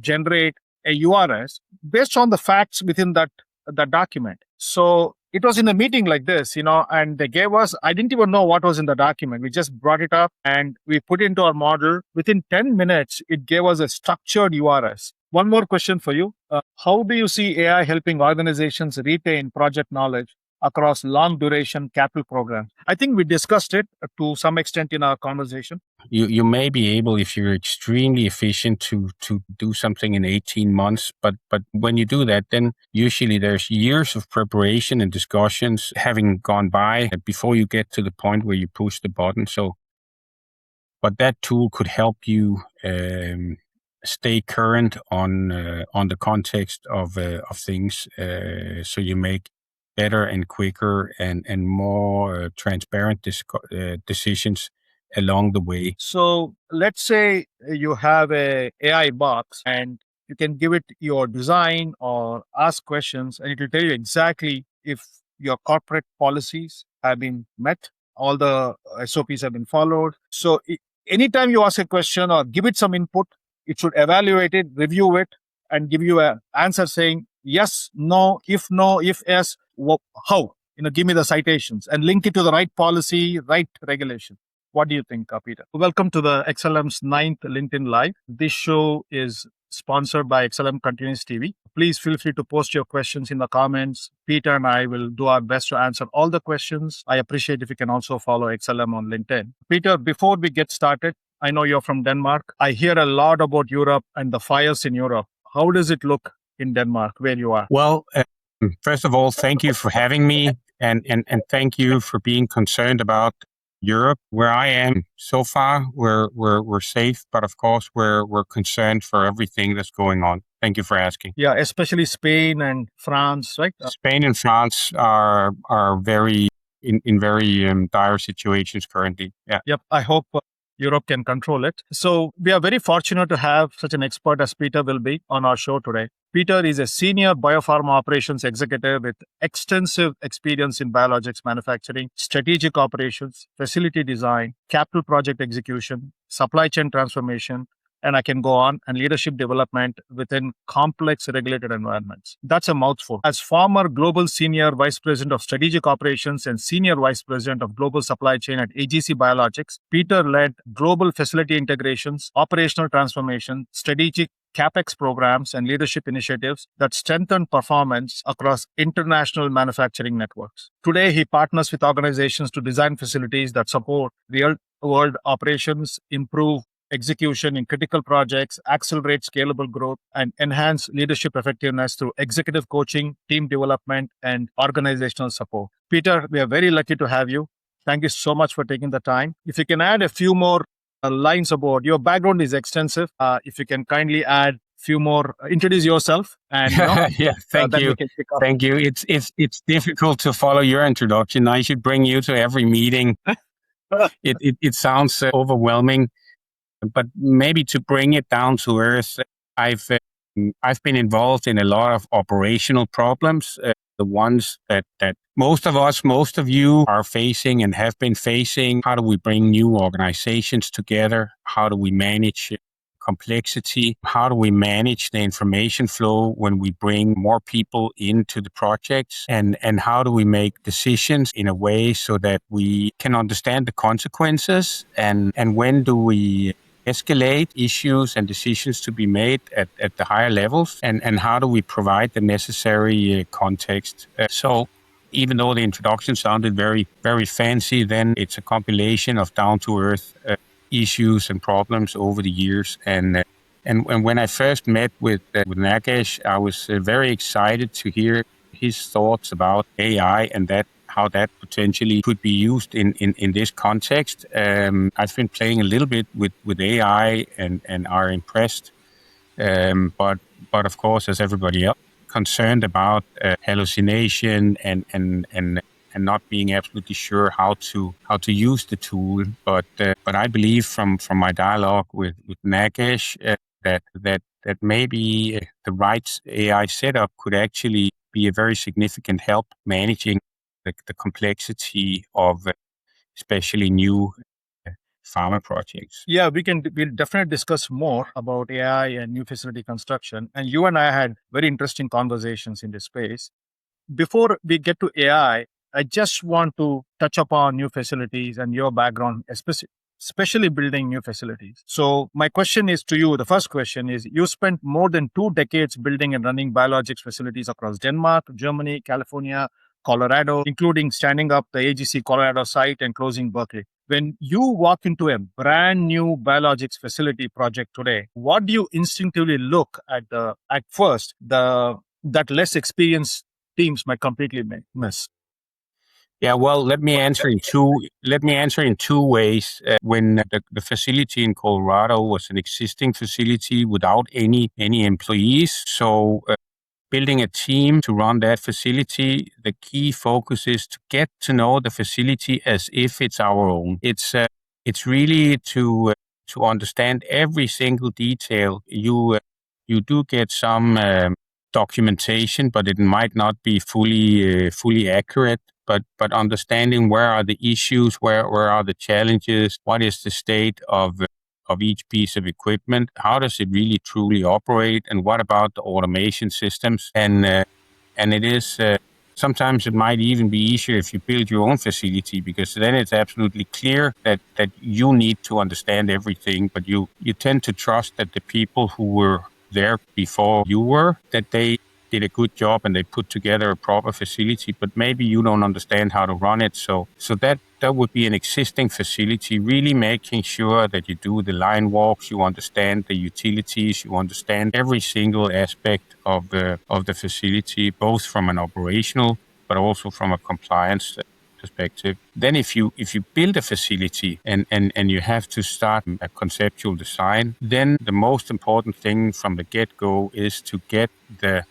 generate a URS based on the facts within that document. So it was in a meeting like this, and they gave us, I didn't even know what was in the document. We just brought it up and we put it into our model. Within 10 minutes, it gave us a structured URS. One more question for you. How do you see AI helping organizations retain project knowledge across long duration capital programs? I think we discussed it to some extent in our conversation. You may be able, if you're extremely efficient, to do something in 18 months. But when you do that, then usually there's years of preparation and discussions having gone by before you get to the point where you push the button. So, but that tool could help you stay current on the context of things, so you make better and quicker and more transparent decisions along the way. So let's say you have a AI box and you can give it your design or ask questions and it will tell you exactly if your corporate policies have been met, all the SOPs have been followed. So anytime you ask a question or give it some input, it should evaluate it, review it, and give you an answer saying yes, no, if yes, how. Give me the citations and link it to the right policy, right regulation. What do you think, Peter? Welcome to the XLM's 9th LinkedIn Live. This show is sponsored by XLM Continuous TV. Please feel free to post your questions in the comments. Peter and I will do our best to answer all the questions. I appreciate if you can also follow XLM on LinkedIn. Peter, before we get started, I know you're from Denmark. I hear a lot about Europe and the fires in Europe. How does it look in Denmark, where you are? Well, first of all, thank you for having me, and thank you for being concerned about Europe. Where I am so far, we're safe, but of course we're concerned for everything that's going on. Thank you for asking. Yeah, especially Spain and France, right? Spain and France are very in very dire situations currently. Yeah. Yep. I hope Europe can control it. So we are very fortunate to have such an expert as Peter Vilby on our show today. Peter is a senior biopharma operations executive with extensive experience in biologics manufacturing, strategic operations, facility design, capital project execution, supply chain transformation, and I can go on, and leadership development within complex regulated environments. That's a mouthful. As former global senior vice president of strategic operations and senior vice president of global supply chain at AGC Biologics, Peter led global facility integrations, operational transformation, strategic CapEx programs, and leadership initiatives that strengthen performance across international manufacturing networks. Today, he partners with organizations to design facilities that support real-world operations, improve execution in critical projects, accelerate scalable growth, and enhance leadership effectiveness through executive coaching, team development, and organizational support. Peter, we are very lucky to have you. Thank you so much for taking the time. If you can add a few more lines about your background is extensive. If you can kindly add a few more, introduce yourself. And yeah, thank you. Thank you. It's difficult to follow your introduction. I should bring you to every meeting. It sounds overwhelming. But maybe to bring it down to earth, I've been involved in a lot of operational problems, the ones that most of you are facing and have been facing. How do we bring new organizations together? How do we manage complexity? How do we manage the information flow when we bring more people into the projects? And how do we make decisions in a way so that we can understand the consequences? And when do we escalate issues and decisions to be made at the higher levels, and how do we provide the necessary context? So even though the introduction sounded very, very fancy, then it's a compilation of down-to-earth issues and problems over the years. And when I first met with Nagesh, I was very excited to hear his thoughts about AI and how that potentially could be used in this context. I've been playing a little bit with AI and are impressed, but of course, as everybody else, concerned about hallucination and not being absolutely sure how to use the tool. But I believe from my dialogue with Nagesh that maybe the right AI setup could actually be a very significant help managing the complexity of especially new pharma projects. Yeah, we'll definitely discuss more about AI and new facility construction. And you and I had very interesting conversations in this space. Before we get to AI, I just want to touch upon new facilities and your background, especially building new facilities. So my question is to you. The first question is, you spent more than 2 decades building and running biologics facilities across Denmark, Germany, California, Colorado, including standing up the AGC Colorado site and closing Berkeley. When you walk into a brand new biologics facility project today, what do you instinctively look at first that less experienced teams might completely miss? Yeah, well, let me answer in two ways. When the facility in Colorado was an existing facility without any employees, so building a team to run that facility, the key focus is to get to know the facility as if it's our own. It's really to understand every single detail. You do get some documentation, but it might not be fully accurate. But understanding where are the issues, where are the challenges, what is the state of each piece of equipment, how does it really truly operate, and what about the automation systems? And it is sometimes it might even be easier if you build your own facility, because then it's absolutely clear that you need to understand everything, but you tend to trust that the people who were there before you were, that they did a good job and they put together a proper facility, but maybe you don't understand how to run it. So that would be an existing facility, really making sure that you do the line walks, you understand the utilities, you understand every single aspect of the facility, both from an operational but also from a compliance perspective. Then if you build a facility and you have to start a conceptual design, then the most important thing from the get-go is to get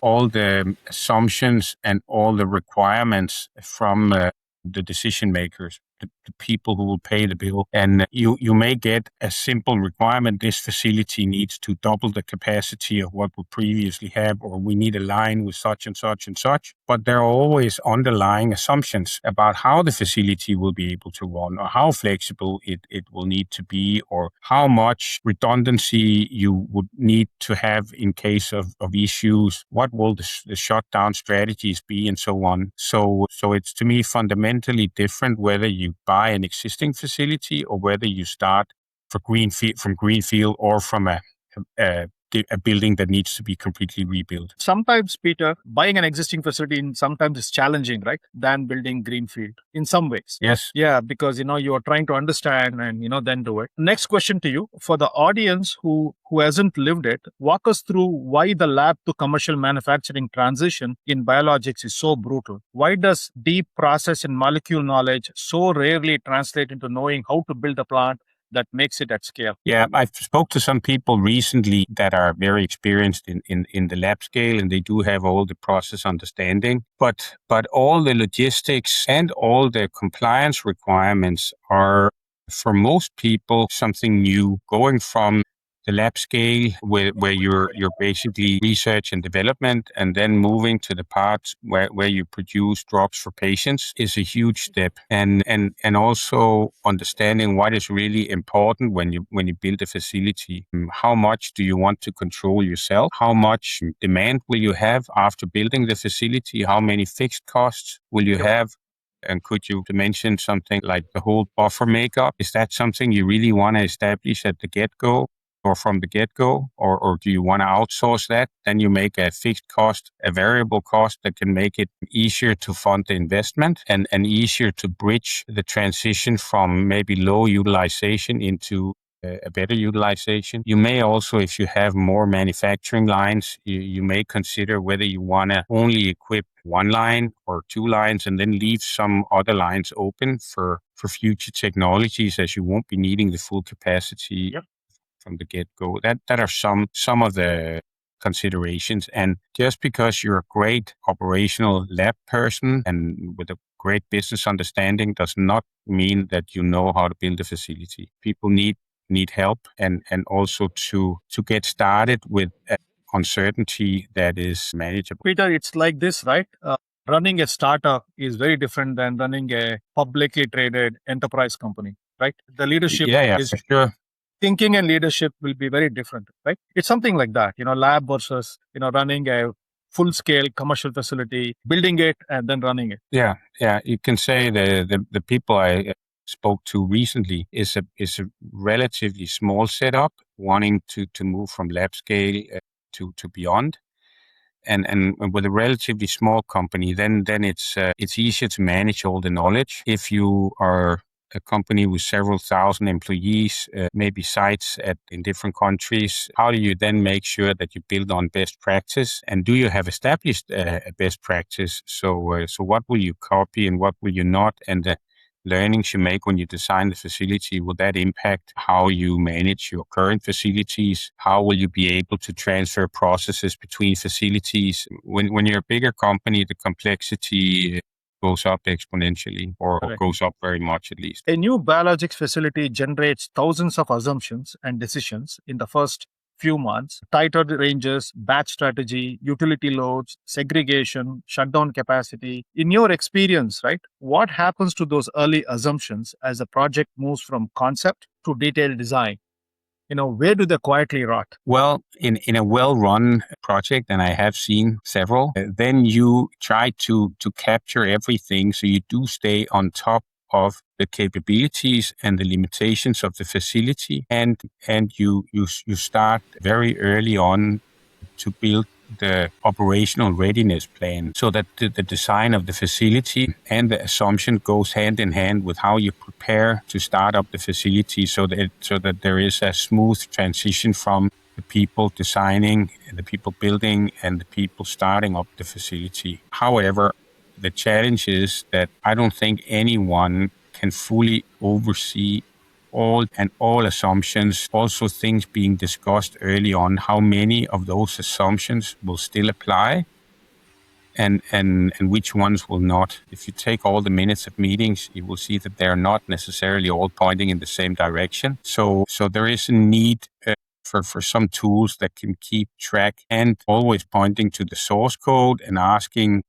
all the assumptions and all the requirements from the decision makers, the people who will pay the bill. And you may get a simple requirement: this facility needs to double the capacity of what we previously have, or we need a line with such and such and such. But there are always underlying assumptions about how the facility will be able to run, or how flexible it will need to be, or how much redundancy you would need to have in case of issues. What will the shutdown strategies be, and so on. So it's, to me, fundamentally different whether you buy an existing facility or whether you start from greenfield or from a building that needs to be completely rebuilt. Sometimes, Peter, buying an existing facility sometimes is challenging, right? Than building greenfield in some ways. Yes. Yeah, because you are trying to understand and then do it. Next question to you, for the audience who hasn't lived it, walk us through why the lab to commercial manufacturing transition in biologics is so brutal. Why does deep process and molecule knowledge so rarely translate into knowing how to build a plant that makes it at scale? Yeah, I spoke to some people recently that are very experienced in the lab scale, and they do have all the process understanding. But all the logistics and all the compliance requirements are, for most people, something new. Going from the lab scale where you're basically research and development, and then moving to the parts where you produce drops for patients is a huge step. And also understanding what is really important when you build a facility. How much do you want to control yourself? How much demand will you have after building the facility? How many fixed costs will you have? And could you mention something like the whole buffer makeup? Is that something you really want to establish at the get-go? Or from the get-go, or do you want to outsource that? Then you make a fixed cost, a variable cost that can make it easier to fund the investment and easier to bridge the transition from maybe low utilization into a better utilization. You may also, if you have more manufacturing lines, you may consider whether you want to only equip one line or two lines and then leave some other lines open for future technologies, as you won't be needing the full capacity. Yep. From the get-go. That are some of the considerations. And just because you're a great operational lab person and with a great business understanding does not mean that you know how to build a facility. People need help and also to get started with uncertainty that is manageable. Peter, it's like this, right? Running a startup is very different than running a publicly traded enterprise company. right? The leadership is for sure. thinking, and leadership will be very different, right? It's something like that, lab versus, running a full scale commercial facility, building it and then running it. Yeah. You can say the people I spoke to recently is a relatively small setup, wanting to move from lab scale to beyond. And with a relatively small company, then it's easier to manage all the knowledge. If you are a company with several thousand employees, maybe sites in different countries, how do you then make sure that you build on best practice? And do you have established a best practice? So what will you copy and what will you not? And the learnings you make when you design the facility, will that impact how you manage your current facilities? How will you be able to transfer processes between facilities? When you're a bigger company, the complexity goes up exponentially or goes up very much at least. A new biologics facility generates thousands of assumptions and decisions in the first few months: tighter ranges, batch strategy, utility loads, segregation, shutdown capacity. In your experience, right, what happens to those early assumptions as the project moves from concept to detailed design? Where do they quietly rot? Well, in a well-run project, and I have seen several, then you try to capture everything, so you do stay on top of the capabilities and the limitations of the facility, and you start very early on to build the operational readiness plan, so that the design of the facility and the assumption goes hand in hand with how you prepare to start up the facility, so that there is a smooth transition from the people designing and the people building and the people starting up the facility. However, the challenge is that I don't think anyone can fully oversee all assumptions, also things being discussed early on, how many of those assumptions will still apply and which ones will not. If you take all the minutes of meetings, you will see that they're not necessarily all pointing in the same direction. So there is a need for some tools that can keep track and always pointing to the source code and asking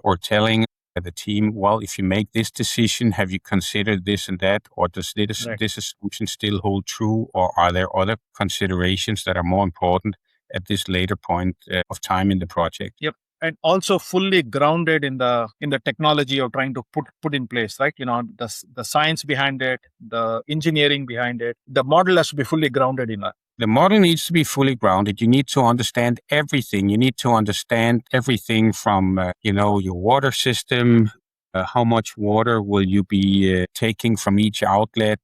or telling the team, well, if you make this decision, have you considered this and that? Or does this assumption still hold true? Or are there other considerations that are more important at this later point of time in the project? Yep. And also fully grounded in the technology you're trying to put in place, right? The science behind it, the engineering behind it, the model has to be fully grounded in that. The model needs to be fully grounded. You need to understand everything. You need to understand everything from, your water system, how much water will you be taking from each outlet,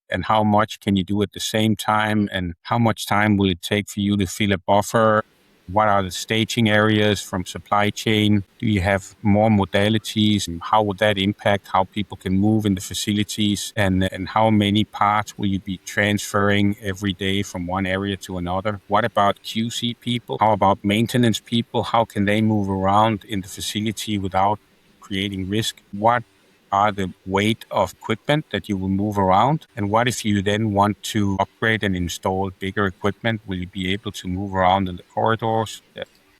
and how much can you do at the same time, and how much time will it take for you to fill a buffer? What are the staging areas from supply chain? Do you have more modalities? How would that impact how people can move in the facilities? And how many parts will you be transferring every day from one area to another? What about QC people? How about maintenance people? How can they move around in the facility without creating risk? What are the weight of equipment that you will move around? And what if you then want to upgrade and install bigger equipment? Will you be able to move around in the corridors?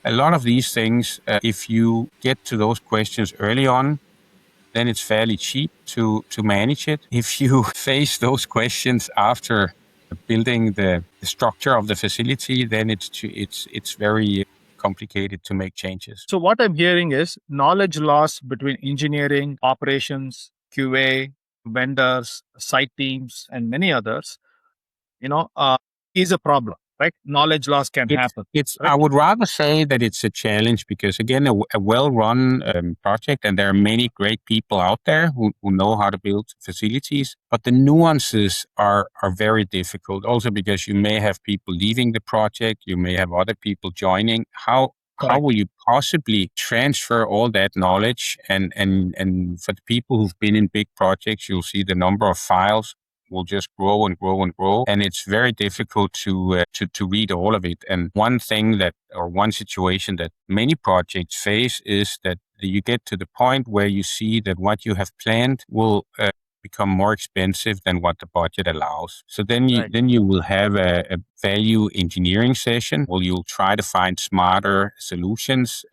A lot of these things, if you get to those questions early on, then it's fairly cheap to manage it. If you face those questions after building the structure of the facility, then it's very complicated to make changes. So what I'm hearing is knowledge loss between engineering, operations, QA, vendors, site teams, and many others, is a problem, right? Knowledge loss can happen. I would rather say that it's a challenge because, again, a well-run project, and there are many great people out there who know how to build facilities, but the nuances are very difficult. Also because you may have people leaving the project, you may have other people joining. How will you possibly transfer all that knowledge? And for the people who've been in big projects, you'll see the number of files will just grow and grow and grow, and it's very difficult to read all of it. And one situation that many projects face is that you get to the point where you see that what you have planned will become more expensive than what the budget allows. So then you will have a value engineering session where you'll try to find smarter solutions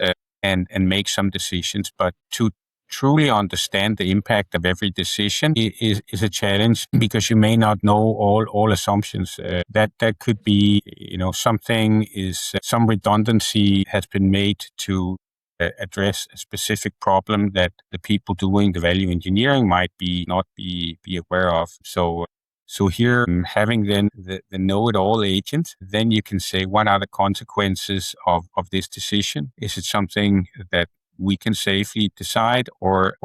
and make some decisions. But to truly understand the impact of every decision is a challenge, because you may not know all assumptions. That could be, some redundancy has been made to address a specific problem that the people doing the value engineering might not be aware of. So here, having then the know-it-all agent, then you can say, what are the consequences of this decision? Is it something that we can safely decide, or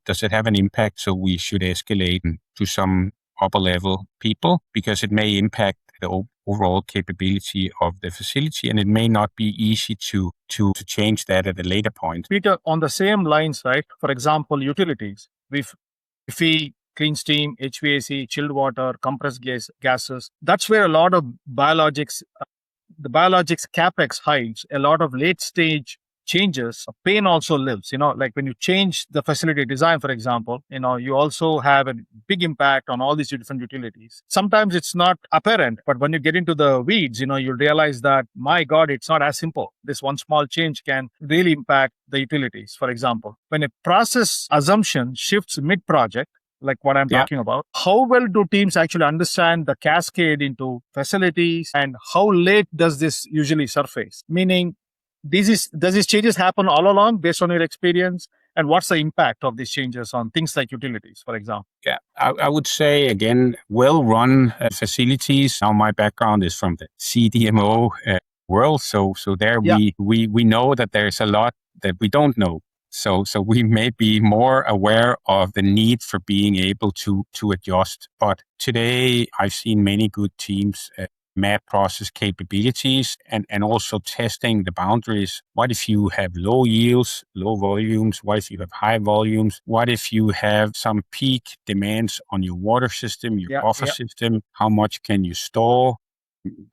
does it have an impact? So we should escalate to some upper level people, because it may impact the overall capability of the facility, and it may not be easy to change that at a later point. Peter, on the same lines, right? For example, utilities. If we clean steam, HVAC, chilled water, compressed gases, that's where a lot of the biologics capex hides a lot of late stage changes. Pain also lives, like when you change the facility design, for example, you also have a big impact on all these different utilities. Sometimes it's not apparent, but when you get into the weeds, you realize that, my God, it's not as simple. This one small change can really impact the utilities. For example, when a process assumption shifts mid project, like what I'm talking about, how well do teams actually understand the cascade into facilities, and how late does this usually surface? Meaning, does these changes happen all along based on your experience? And what's the impact of these changes on things like utilities, for example? Yeah, I would say, again, well-run facilities. Now, my background is from the CDMO world, so there we know that there's a lot that we don't know. So we may be more aware of the need for being able to adjust. But today, I've seen many good teams map process capabilities and also testing the boundaries. What if you have low yields, low volumes? What if you have high volumes? What if you have some peak demands on your water system, your buffer system? How much can you store?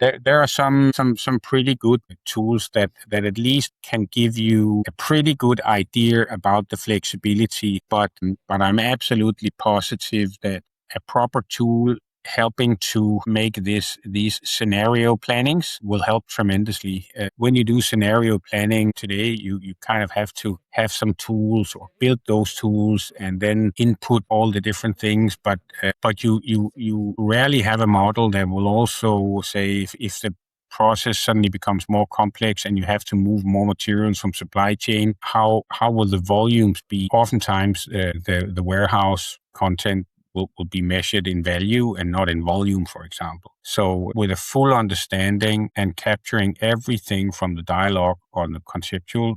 There are some pretty good tools that at least can give you a pretty good idea about the flexibility, but I'm absolutely positive that a proper tool helping to make these scenario plannings will help tremendously. When you do scenario planning today, you kind of have to have some tools or build those tools and then input all the different things. But you rarely have a model that will also say if the process suddenly becomes more complex and you have to move more materials from supply chain, how will the volumes be? Oftentimes, the warehouse content will be measured in value and not in volume, for example. So with a full understanding and capturing everything from the dialogue on the conceptual,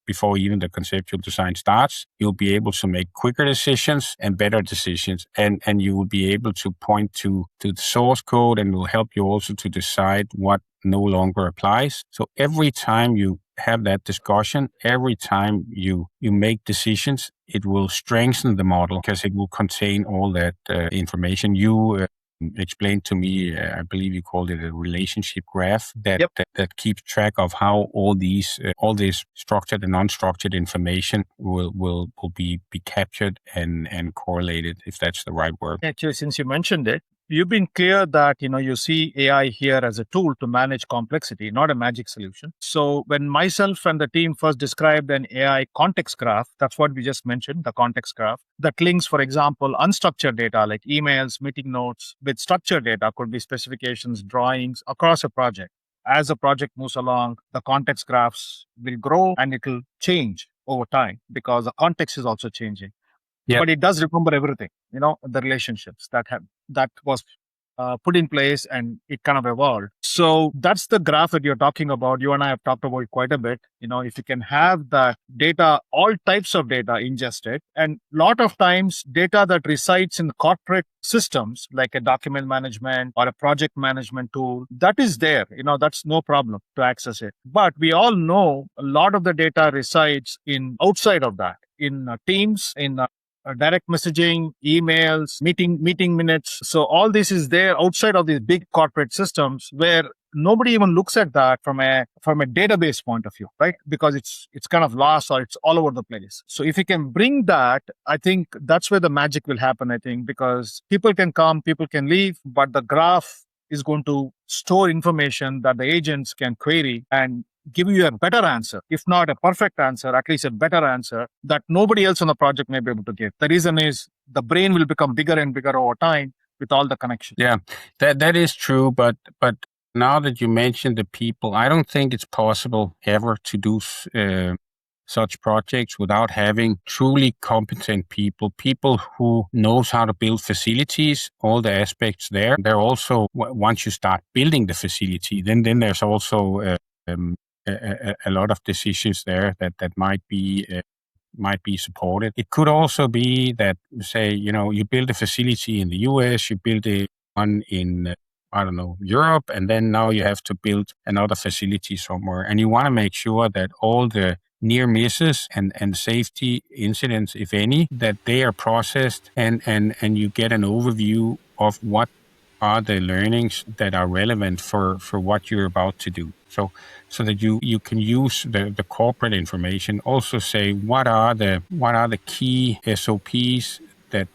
before even the conceptual design starts, you'll be able to make quicker decisions and better decisions. And you will be able to point to the source code, and will help you also to decide what no longer applies. So every time you have that discussion, every time you make decisions, it will strengthen the model because it will contain all that information. You explained to me, I believe you called it a relationship graph that keeps track of how all this structured and unstructured information will be captured and correlated, if that's the right word. Actually, since you mentioned it, you've been clear that you see AI here as a tool to manage complexity, not a magic solution. So when myself and the team first described an AI context graph, that's what we just mentioned, the context graph, that links, for example, unstructured data like emails, meeting notes, with structured data, could be specifications, drawings across a project. As the project moves along, the context graphs will grow and it will change over time because the context is also changing. But it does remember everything, the relationships that was put in place, and it kind of evolved. So that's the graph that you're talking about. You and I have talked about it quite a bit. If you can have the data, all types of data ingested, and a lot of times data that resides in corporate systems like a document management or a project management tool, that is there. That's no problem to access it. But we all know a lot of the data resides in outside of that, in teams, in direct messaging, emails, meeting minutes. So all this is there outside of these big corporate systems where nobody even looks at that from a database point of view, right? Because it's kind of lost or it's all over the place. So if you can bring that, I think that's where the magic will happen, I think, because people can come, people can leave, but the graph is going to store information that the agents can query, and give you a better answer, if not a perfect answer, at least a better answer that nobody else on the project may be able to give. The reason is the brain will become bigger and bigger over time with all the connections. Yeah, that is true. But now that you mentioned the people, I don't think it's possible ever to do such projects without having truly competent people who knows how to build facilities, all the aspects there. There also, once you start building the facility, then there's also a lot of decisions there that might be supported. It could also be that, say, you build a facility in the US, you build one in, I don't know, Europe, and then now you have to build another facility somewhere. And you want to make sure that all the near misses and safety incidents, if any, that they are processed and you get an overview of what are the learnings that are relevant for what you're about to do. So that you can use the corporate information, also say what are the key SOPs that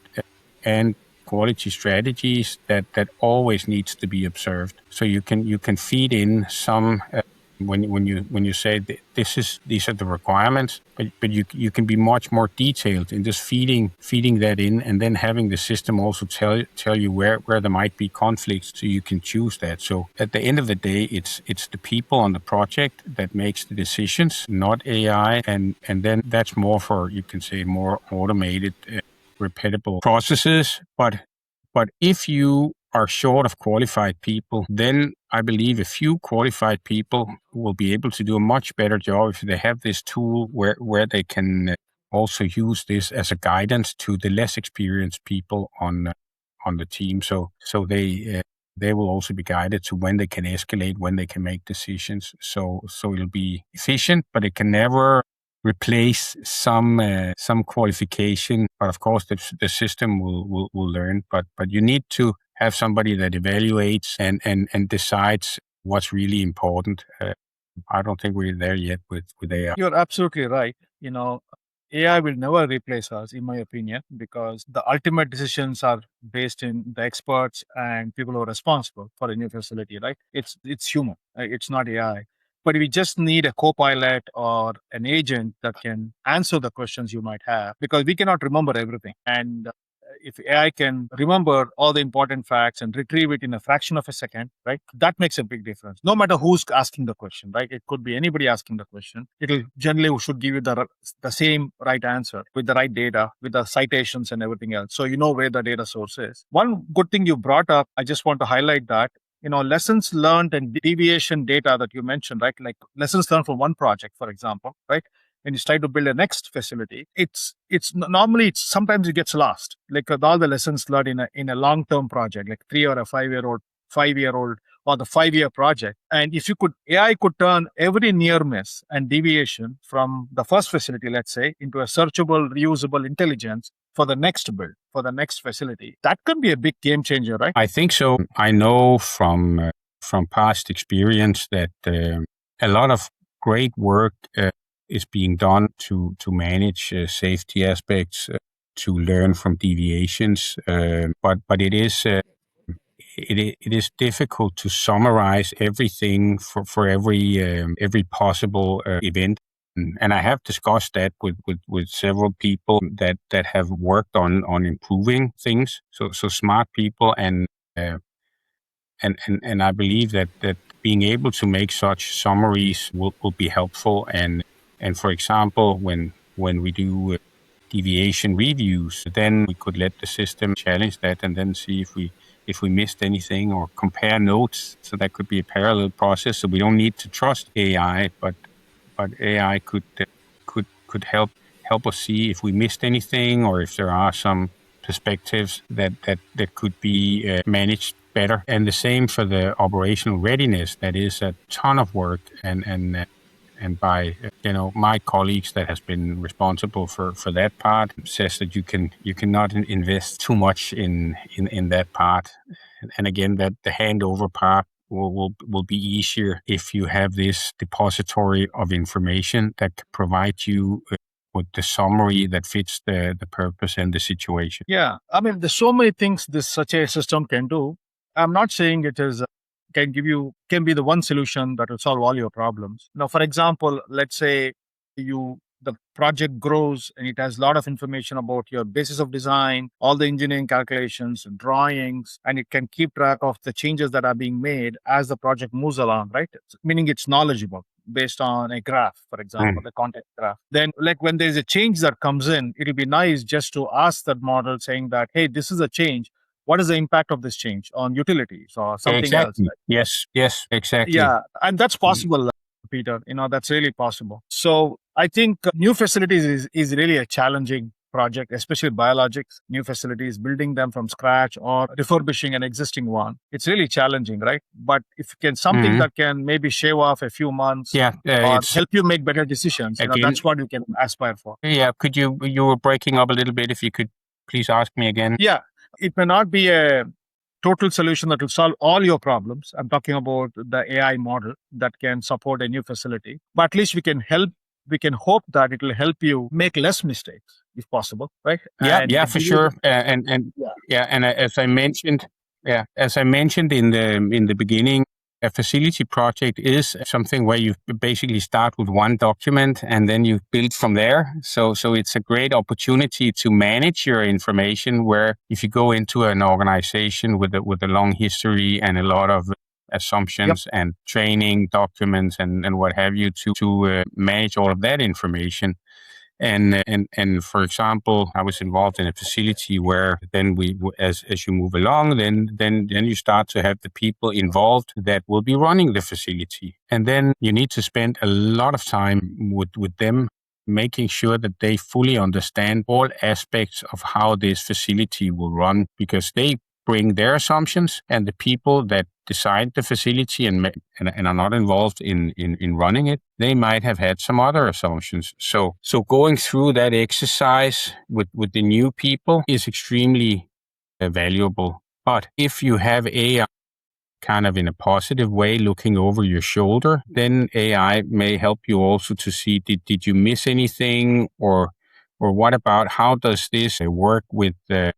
and quality strategies that always needs to be observed. So you can feed in some when you say these are the requirements, but you can be much more detailed in just feeding that in, and then having the system also tell you where there might be conflicts, so you can choose that. So at the end of the day, it's the people on the project that makes the decisions, not AI, and then that's more for, you can say, more automated, repeatable processes. But if you are short of qualified people, then I believe a few qualified people will be able to do a much better job if they have this tool where they can also use this as a guidance to the less experienced people on the team. So they will also be guided to when they can escalate, when they can make decisions. So it'll be efficient, but it can never replace some qualification. But of course, the system will learn. But you need to have somebody that evaluates and decides what's really important. I don't think we're there yet with AI. You're absolutely right. AI will never replace us, in my opinion, because the ultimate decisions are based in the experts and people who are responsible for a new facility, right? It's human, it's not AI. But we just need a co-pilot or an agent that can answer the questions you might have, because we cannot remember everything. And if AI can remember all the important facts and retrieve it in a fraction of a second, right? That makes a big difference. No matter who's asking the question, right? It could be anybody asking the question. It'll generally should give you the same right answer with the right data, with the citations and everything else. So you know where the data source is. One good thing you brought up, I just want to highlight that, lessons learned and deviation data that you mentioned, right? Like lessons learned from one project, for example, right? When you try to build a next facility, it's normally sometimes it gets lost. Like all the lessons learned in a long term project, like 3 or a 5 year old, or the 5 year project. And if AI could turn every near miss and deviation from the first facility, let's say, into a searchable, reusable intelligence for the next build, for the next facility, that can be a big game changer, right? I think so. I know from past experience that a lot of great work is being done to manage safety aspects, to learn from deviations. But it is difficult to summarize everything for every possible event. And I have discussed that with several people that have worked on improving things. So smart people, and I believe that being able to make such summaries will be helpful. And for example, when we do deviation reviews, then we could let the system challenge that and then see if we missed anything, or compare notes. So that could be a parallel process. So we don't need to trust AI, but AI could help us see if we missed anything, or if there are some perspectives that could be managed better. And the same for the operational readiness. That is a ton of work, and by my colleagues that has been responsible for that part says that you cannot invest too much in that part. And again, that the handover part will be easier if you have this depository of information that can provide you with the summary that fits the purpose and the situation. Yeah, I mean, there's so many things such a system can do. I'm not saying it is can be the one solution that will solve all your problems. Now, for example, let's say the project grows and it has a lot of information about your basis of design, all the engineering calculations, drawings, and it can keep track of the changes that are being made as the project moves along, right? Meaning it's knowledgeable based on a graph, for example, the content graph. Then, like when there's a change that comes in, it'll be nice just to ask that model saying that, hey, this is a change. What is the impact of this change on utilities or something else? Exactly. Yes, exactly. Yeah, and that's possible, Peter. That's really possible. So I think new facilities is really a challenging project, especially biologics, new facilities, building them from scratch or refurbishing an existing one. It's really challenging, right? But if you can something that can maybe shave off a few months or help you make better decisions, that's what you can aspire for. Yeah, you were breaking up a little bit. If you could please ask me again. Yeah, it may not be a total solution that will solve all your problems. I'm talking about the AI model that can support a new facility, but at least we can hope that it will help you make less mistakes if possible, right? Yeah, for sure. And as I mentioned, in the beginning, a facility project is something where you basically start with one document and then you build from there. So it's a great opportunity to manage your information, where if you go into an organization with a long history and a lot of assumptions and training documents and what have you, to manage all of that information. And for example, I was involved in a facility where then as you move along, then you start to have the people involved that will be running the facility, and then you need to spend a lot of time with them, making sure that they fully understand all aspects of how this facility will run, because they bring their assumptions, and the people that decide the facility and are not involved in running it, they might have had some other assumptions. So going through that exercise with the new people is extremely valuable. But if you have AI kind of in a positive way looking over your shoulder, then AI may help you also to see, did you miss anything, or what about how does this work with the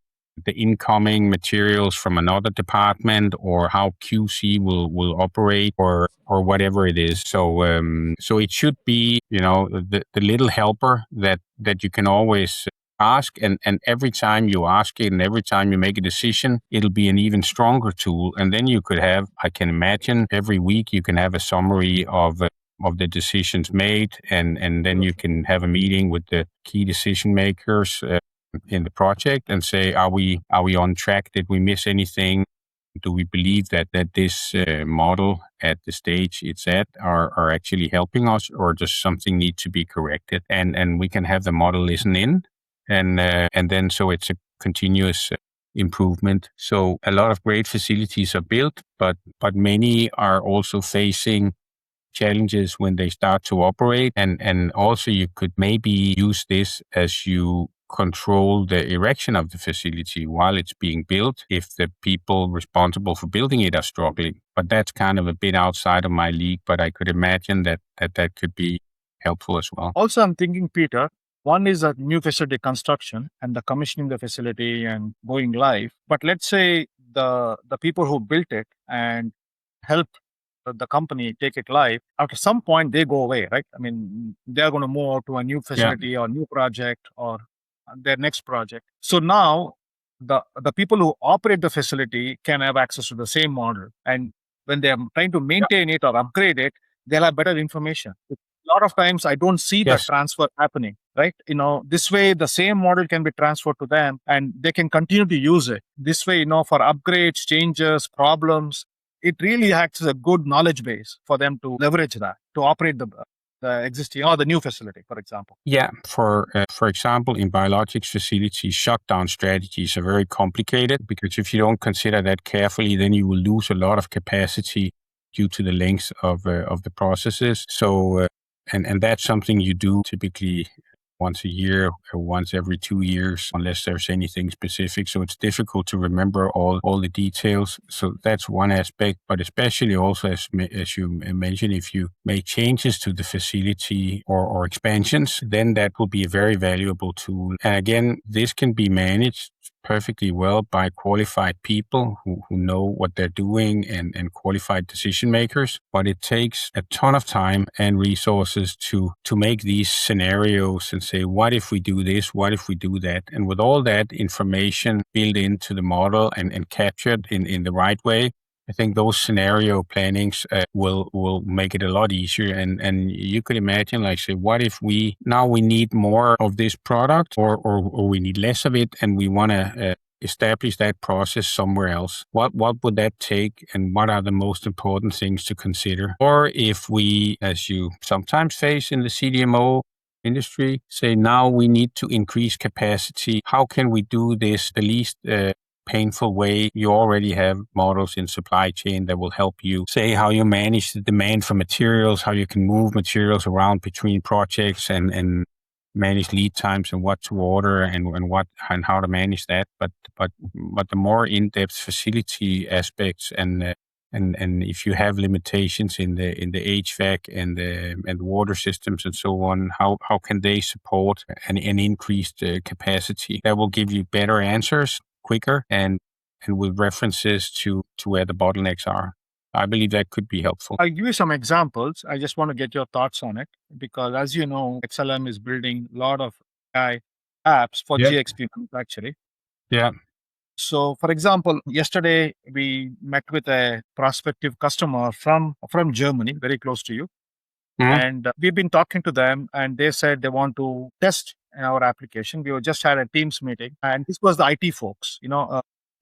incoming materials from another department, or how QC will operate, or whatever it is. So it should be, the little helper that you can always ask, and every time you ask it and every time you make a decision, it'll be an even stronger tool. And then you could have, I can imagine, every week you can have a summary of the decisions made, and then you can have a meeting with the key decision makers in the project and say, are we on track? Did we miss anything? Do we believe that this model at the stage it's at are actually helping us, or does something need to be corrected? And we can have the model listen in, and then so it's a continuous improvement. So a lot of great facilities are built, but many are also facing challenges when they start to operate. And also you could maybe use this as you control the erection of the facility while it's being built, if the people responsible for building it are struggling. But that's kind of a bit outside of my league, but I could imagine that could be helpful as well. Also, I'm thinking, Peter, one is a new facility construction and the commissioning the facility and going live. But let's say the people who built it and helped the company take it live, after some point they go away, right? I mean, they're going to move out to a new facility or new project or their next project. So now the people who operate the facility can have access to the same model. And when they're trying to maintain it or upgrade it, they'll have better information. A lot of times I don't see that transfer happening, right? This way the same model can be transferred to them and they can continue to use it. This way, for upgrades, changes, problems, it really acts as a good knowledge base for them to leverage that, to operate the existing or the new facility, for example. Yeah, for example, in biologics facilities, shutdown strategies are very complicated, because if you don't consider that carefully, then you will lose a lot of capacity due to the length of the processes. So, and that's something you do typically once a year or once every 2 years, unless there's anything specific. So it's difficult to remember all the details. So that's one aspect, but especially also, as you mentioned, if you make changes to the facility or expansions, then that will be a very valuable tool. And again, this can be managed perfectly well by qualified people who know what they're doing and qualified decision makers. But it takes a ton of time and resources to make these scenarios and say, what if we do this? What if we do that? And with all that information built into the model and captured in the right way, I think those scenario plannings will make it a lot easier. And you could imagine, like, say, what if we need more of this product, or we need less of it, and we want to establish that process somewhere else? What would that take, and what are the most important things to consider? Or if we, as you sometimes face in the CDMO industry, say now we need to increase capacity. How can we do this the least painful way? You already have models in supply chain that will help you say how you manage the demand for materials, how you can move materials around between projects and manage lead times and what to order and how to manage that. But the more in-depth facility aspects and if you have limitations in the HVAC and the water systems and so on, how can they support an increased capacity that will give you better answers quicker and with references to where the bottlenecks are? I believe that could be helpful. I'll give you some examples. I just want to get your thoughts on it because, as you know, XLM is building a lot of AI apps for GXP manufacturing. Yeah. So, for example, yesterday we met with a prospective customer from Germany, very close to you. And we've been talking to them, and they said they want to test our application. We just had a Teams meeting, and this was the IT folks,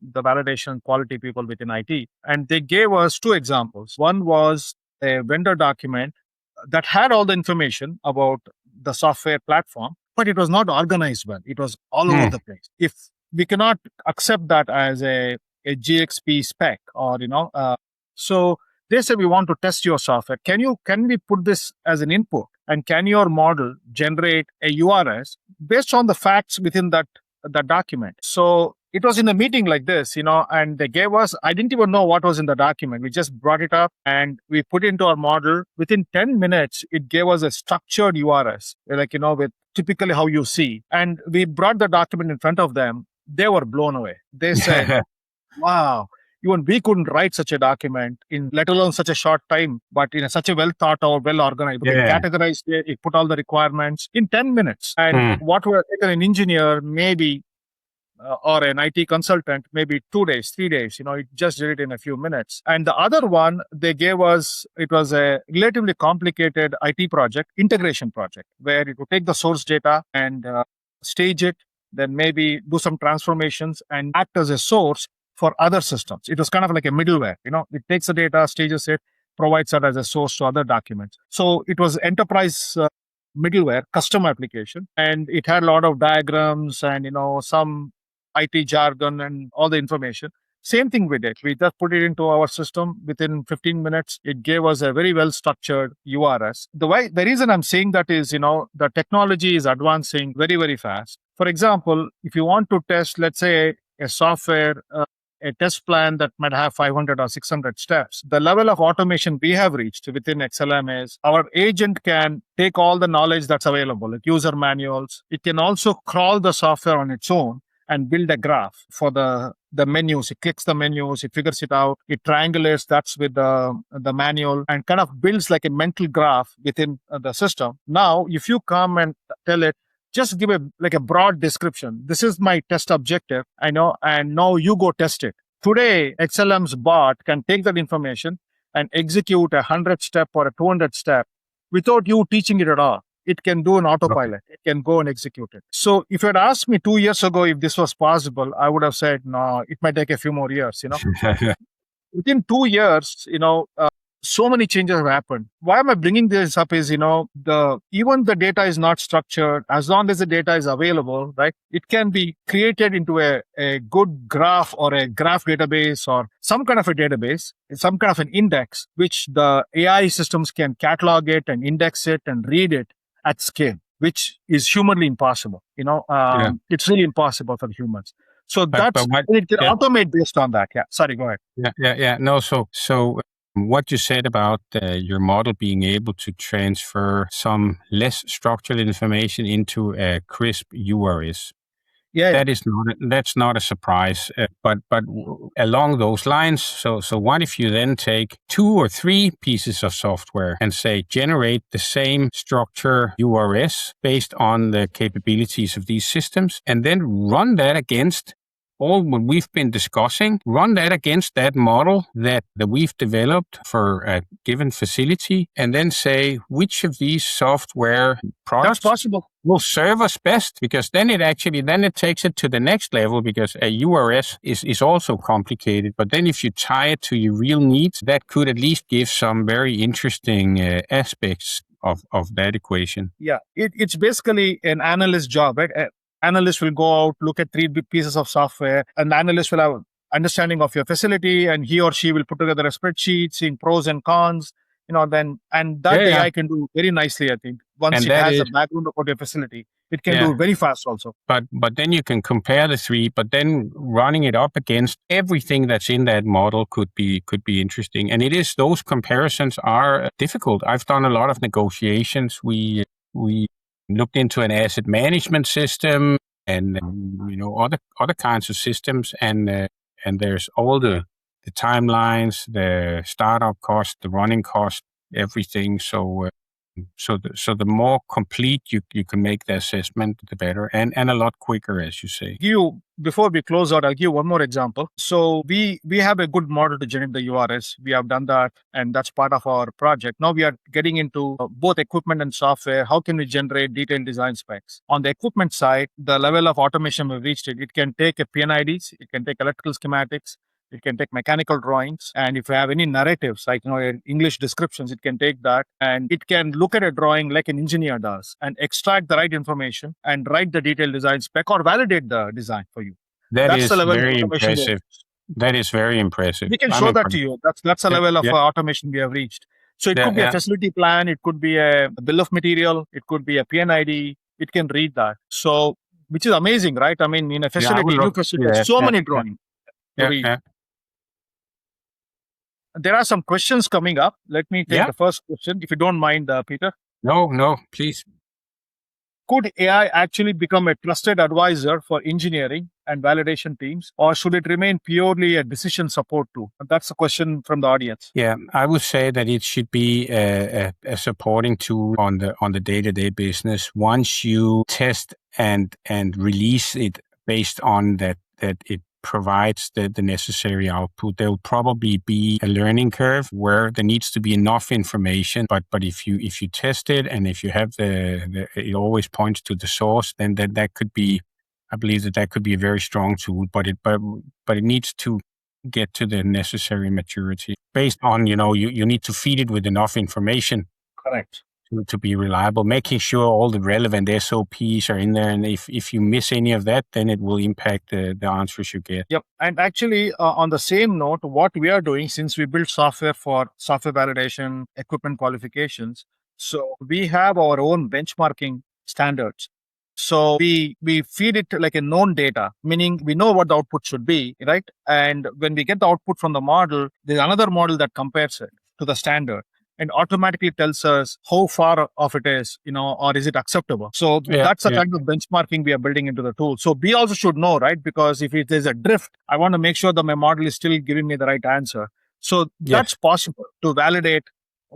the validation quality people within IT. And they gave us two examples. One was a vendor document that had all the information about the software platform, but it was not organized well. It was all over the place. If we cannot accept that as a GXP spec, or so they said, we want to test your software. Can we put this as an input, and can your model generate a URS based on the facts within that document? So it was in a meeting like this, and they gave us, I didn't even know what was in the document. We just brought it up and we put it into our model. Within 10 minutes, it gave us a structured URS, with typically how you see. And we brought the document in front of them. They were blown away. They said, wow, even we couldn't write such a document in let alone such a short time, but in such a well thought out, well organized. We categorized it, it put all the requirements in 10 minutes. And what would take an engineer maybe or an IT consultant, maybe 2 days, 3 days, it just did it in a few minutes. And the other one they gave us, it was a relatively complicated IT project, integration project, where it would take the source data and stage it, then maybe do some transformations and act as a source for other systems. It was kind of like a middleware, it takes the data, stages it, provides it as a source to other documents. So it was enterprise middleware, custom application, and it had a lot of diagrams and, some IT jargon and all the information. Same thing we did. We just put it into our system. Within 15 minutes, it gave us a very well structured URS. The reason I'm saying that is, the technology is advancing very, very fast. For example, if you want to test, let's say, a software, a test plan that might have 500 or 600 steps, the level of automation we have reached within XLM is our agent can take all the knowledge that's available, like user manuals. It can also crawl the software on its own and build a graph for the menus. It clicks the menus, it figures it out, it triangulates that's with the manual and kind of builds like a mental graph within the system. Now, if you come and tell it, just give a broad description. This is my test objective, I know, and now you go test it. Today, XLM's bot can take that information and execute a 100-step or a 200-step without you teaching it at all. It can do an autopilot. It can go and execute it. So if you had asked me 2 years ago if this was possible, I would have said, no, it might take a few more years, Within 2 years, so many changes have happened. Why am I bringing this up is, even the data is not structured. As long as the data is available, right, it can be created into a good graph or a graph database or some kind of a database, some kind of an index, which the AI systems can catalog it and index it and read it at scale, which is humanly impossible. It's really impossible for humans. So it can automate based on that. Yeah. Sorry, go ahead. Yeah. No, so what you said about your model being able to transfer some less structured information into a crisp URS Yeah. That's not a surprise. But along those lines, so what if you then take 2 or 3 pieces of software and say generate the same structure URS based on the capabilities of these systems, and then run that against all what we've been discussing, run that against that model that we've developed for a given facility, and then say which of these software products That's possible. will serve us best, because then it takes it to the next level, because a URS is also complicated. But then if you tie it to your real needs, that could at least give some very interesting aspects of that equation. Yeah, it's basically an analyst job, right? Analyst will go out, look at 3 pieces of software, and the analyst will have understanding of your facility, and he or she will put together a spreadsheet, seeing pros and cons, then, and that AI can do very nicely, I think. Once it has a background about your facility, it can do very fast also. But then you can compare the 3, but then running it up against everything that's in that model could be interesting. And those comparisons are difficult. I've done a lot of negotiations. We looked into an asset management system and other kinds of systems, and there's all the timelines, the startup cost, the running cost, everything. So the more complete you can make the assessment, the better, and a lot quicker, as you say. Before we close out, I'll give one more example. So we have a good model to generate the URS. We have done that, and that's part of our project. Now we are getting into both equipment and software. How can we generate detailed design specs? On the equipment side, the level of automation we've reached it can take a PNIDs, it can take electrical schematics, it can take mechanical drawings, and if you have any narratives, like English descriptions, it can take that, and it can look at a drawing like an engineer does and extract the right information and write the detailed design spec or validate the design for you. That's the level very of automation impressive. That is very impressive. We can show that to you. That's the level of automation we have reached. So it could be a facility plan, it could be a bill of material, it could be a PNID. It can read that. So, which is amazing, right? I mean, in a facility, new facility, so many drawings. There are some questions coming up. Let me take the first question, if you don't mind, Peter. No, please. Could AI actually become a trusted advisor for engineering and validation teams, or should it remain purely a decision support tool? And that's a question from the audience. Yeah, I would say that it should be a supporting tool on the day-to-day business. Once you test and release it based on that it provides the necessary output, there will probably be a learning curve where there needs to be enough information. But if you test it, and if you have it always points to the source, then that could be, I believe that could be a very strong tool. But it needs to get to the necessary maturity based on you need to feed it with enough information. Correct. To be reliable, making sure all the relevant SOPs are in there, and if you miss any of that, then it will impact the answers you get. Yep. And actually, on the same note, what we are doing, since we build software for software validation, equipment qualifications, so we have our own benchmarking standards. So we feed it like a known data, meaning we know what the output should be, right? And when we get the output from the model, there's another model that compares it to the standard and automatically tells us how far off it is, or is it acceptable. So that's the kind of benchmarking we are building into the tool. So we also should know, right? Because if there's a drift, I want to make sure that my model is still giving me the right answer. So that's possible to validate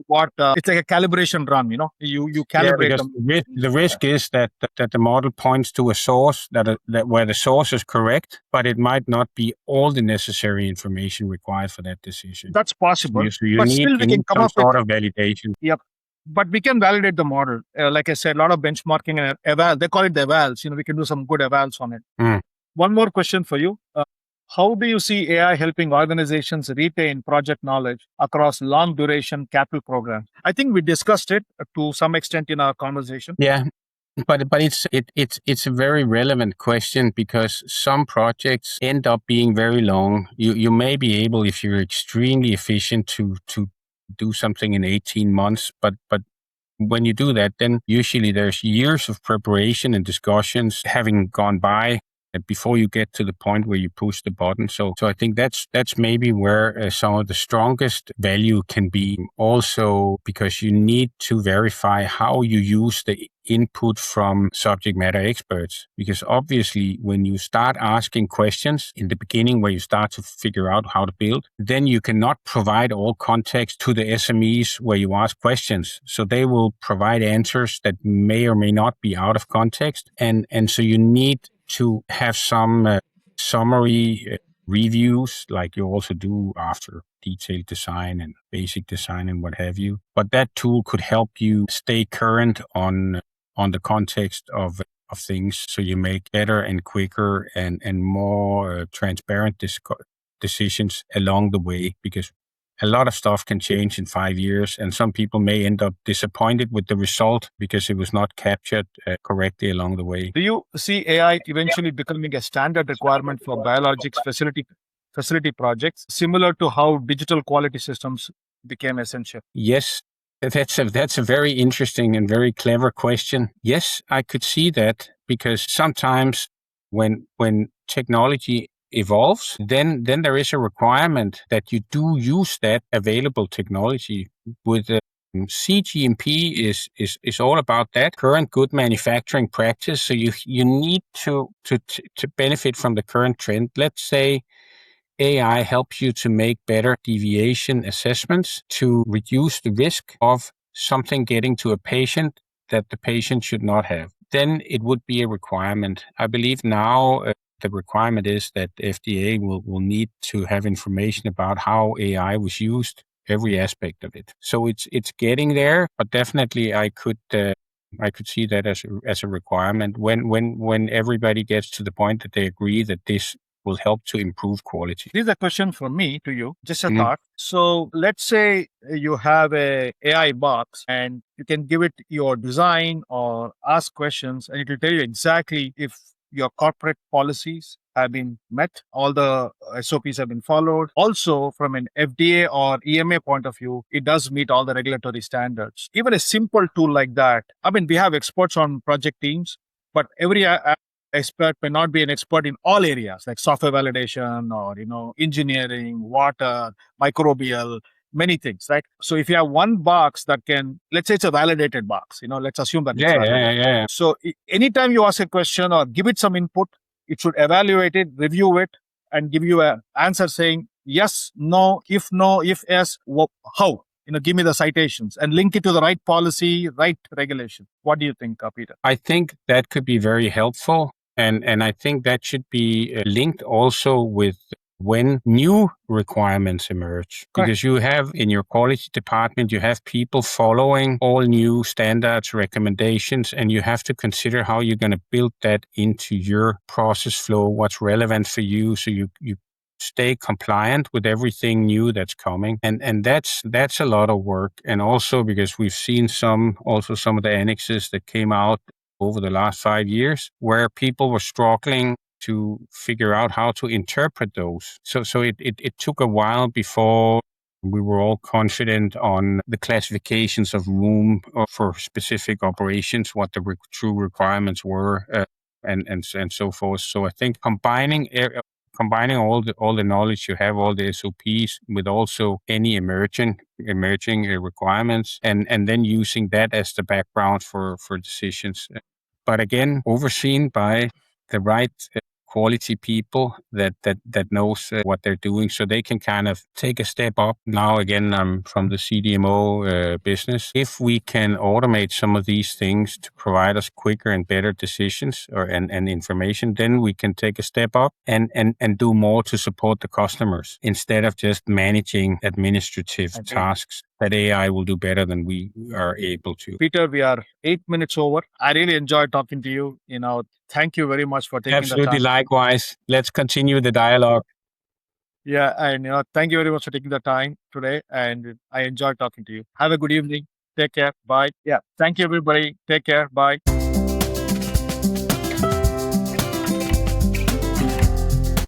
what it's like a calibration run. You calibrate them. The risk is that the model points to a source that where the source is correct, but it might not be all the necessary information required for that decision. That's possible. So you need some sort of validation. Yep. But we can validate the model. Like I said, a lot of benchmarking and eval. They call it the evals. We can do some good evals on it. One more question for you. How do you see AI helping organizations retain project knowledge across long duration capital programs? I think we discussed it to some extent in our conversation. Yeah, but it's a very relevant question, because some projects end up being very long. You may be able, if you're extremely efficient, to do something in 18 months, but when you do that, then usually there's years of preparation and discussions having gone by. before you get to the point where you push the button. So I think that's maybe where some of the strongest value can be. Also, because you need to verify how you use the input from subject matter experts. Because obviously, when you start asking questions in the beginning, where you start to figure out how to build, then you cannot provide all context to the SMEs where you ask questions. So they will provide answers that may or may not be out of context. And so you need to have some summary reviews, like you also do after detailed design and basic design and what have you. But that tool could help you stay current on the context of things, so you make better and quicker and more transparent decisions along the way, because a lot of stuff can change in 5 years, and some people may end up disappointed with the result because it was not captured correctly along the way. Do you see AI eventually becoming a standard requirement for biologics facility projects, similar to how digital quality systems became essential? Yes, that's a very interesting and very clever question. Yes, I could see that, because sometimes when technology evolves, then there is a requirement that you do use that available technology. With CGMP is all about that current good manufacturing practice. So you need to benefit from the current trend. Let's say AI helps you to make better deviation assessments to reduce the risk of something getting to a patient that the patient should not have. Then it would be a requirement. I believe now the requirement is that FDA will need to have information about how AI was used, every aspect of it. So it's getting there, but definitely I could see that as a requirement when everybody gets to the point that they agree that this will help to improve quality. This is a question from me to you, just a thought. So let's say you have a AI box and you can give it your design or ask questions, and it will tell you exactly if your corporate policies have been met, all the SOPs have been followed. Also, from an FDA or EMA point of view, it does meet all the regulatory standards. Even a simple tool like that, I mean, we have experts on project teams, but every expert may not be an expert in all areas like software validation or engineering, water, microbial, many things, right? So if you have one box that can, let's say it's a validated box, let's assume that it's validated. Yeah. So anytime you ask a question or give it some input, it should evaluate it, review it, and give you an answer saying yes, no, if yes, how. Give me the citations and link it to the right policy, right regulation. What do you think, Peter? I think that could be very helpful. And I think that should be linked also with when new requirements emerge. Correct. Because you have in your quality department, you have people following all new standards, recommendations, and you have to consider how you're going to build that into your process flow, what's relevant for you, so you stay compliant with everything new that's coming. And that's a lot of work. And also because we've seen some of the annexes that came out over the last 5 years where people were struggling to figure out how to interpret those. So it took a while before we were all confident on the classifications of room for specific operations, what the true requirements were, and so forth. So I think combining all the knowledge you have, all the SOPs, with also any emerging requirements, and then using that as the background for decisions. But again, overseen by the right quality people that knows what they're doing, so they can kind of take a step up. Now, again, I'm from the CDMO business. If we can automate some of these things to provide us quicker and better decisions and information, then we can take a step up and do more to support the customers instead of just managing administrative tasks that AI will do better than we are able to. Peter, we are 8 minutes over. I really enjoyed talking to you. Thank you very much for taking the time. Absolutely, likewise. Let's continue the dialogue. Yeah, and thank you very much for taking the time today, and I enjoyed talking to you. Have a good evening. Take care. Bye. Yeah. Thank you, everybody. Take care. Bye.